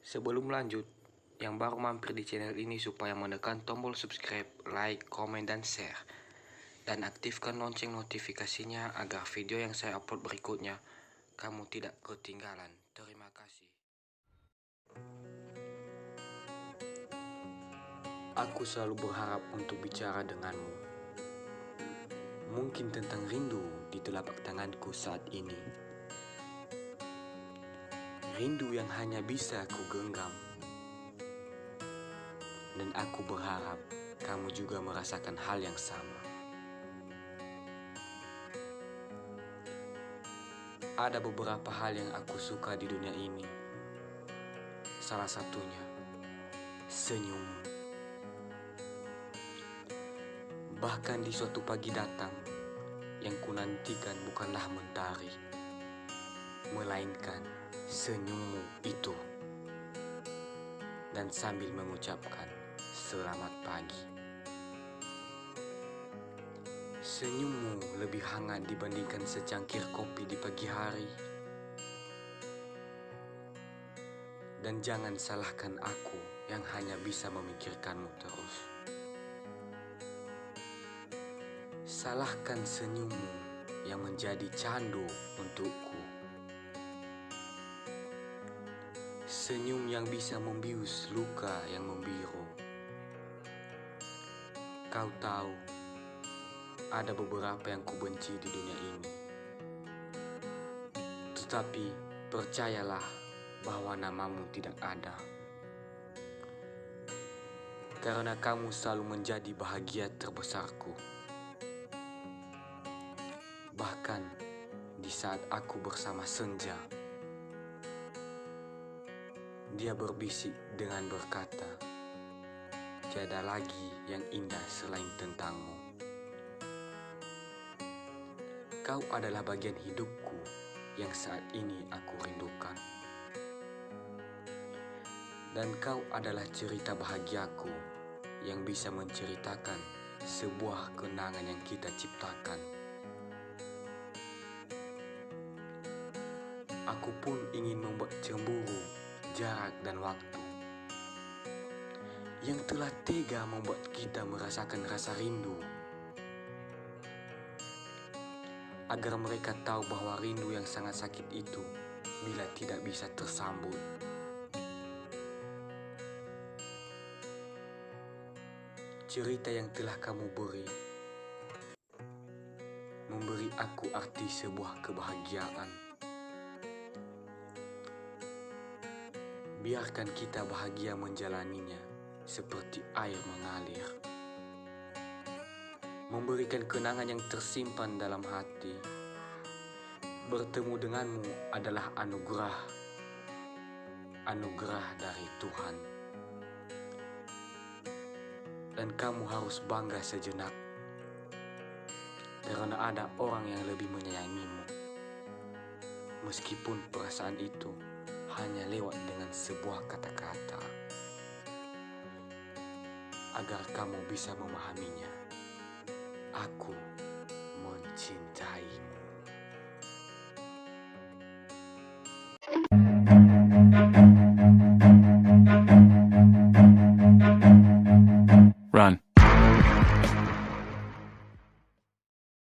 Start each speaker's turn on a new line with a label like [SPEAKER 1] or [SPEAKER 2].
[SPEAKER 1] Sebelum lanjut, yang baru mampir di channel ini supaya menekan tombol subscribe, like, komen, dan share. Dan aktifkan lonceng notifikasinya agar video yang saya upload berikutnya kamu tidak ketinggalan. Terima kasih. Aku selalu berharap untuk bicara denganmu. Mungkin tentang rindu di telapak tanganku saat ini. Rindu yang hanya bisa aku genggam. Dan aku berharap kamu juga merasakan hal yang sama. Ada beberapa hal yang aku suka di dunia ini. Salah satunya, senyummu. Bahkan di suatu pagi datang, yang kunantikan bukanlah mentari, melainkan senyummu itu. Dan sambil mengucapkan selamat pagi. Senyummu lebih hangat dibandingkan secangkir kopi di pagi hari. Dan jangan salahkan aku yang hanya bisa memikirkanmu terus. Salahkan senyummu yang menjadi candu untukku. Senyum yang bisa membius luka yang membiru. Kau tahu, ada beberapa yang kubenci di dunia ini. Tetapi percayalah bahwa namamu tidak ada. Karena kamu selalu menjadi bahagia terbesarku. Bahkan di saat aku bersama senja, dia berbisik dengan berkata, tiada lagi yang indah selain tentangmu. Kau adalah bagian hidupku yang saat ini aku rindukan. Dan kau adalah cerita bahagiaku yang bisa menceritakan sebuah kenangan yang kita ciptakan. Aku pun ingin membuat cemburu jarak dan waktu yang telah tega membuat kita merasakan rasa rindu, agar mereka tahu bahwa rindu yang sangat sakit itu bila tidak bisa tersambut. Cerita yang telah kamu beri memberi aku arti sebuah kebahagiaan. Biarkan kita bahagia menjalaninya seperti air mengalir. Memberikan kenangan yang tersimpan dalam hati. Bertemu denganmu adalah anugerah. Anugerah dari Tuhan. Dan kamu harus bangga sejenak. Karena ada orang yang lebih menyayangimu. Meskipun perasaan itu hanya lewat dengan sebuah kata-kata. Agar kamu bisa memahaminya. Aku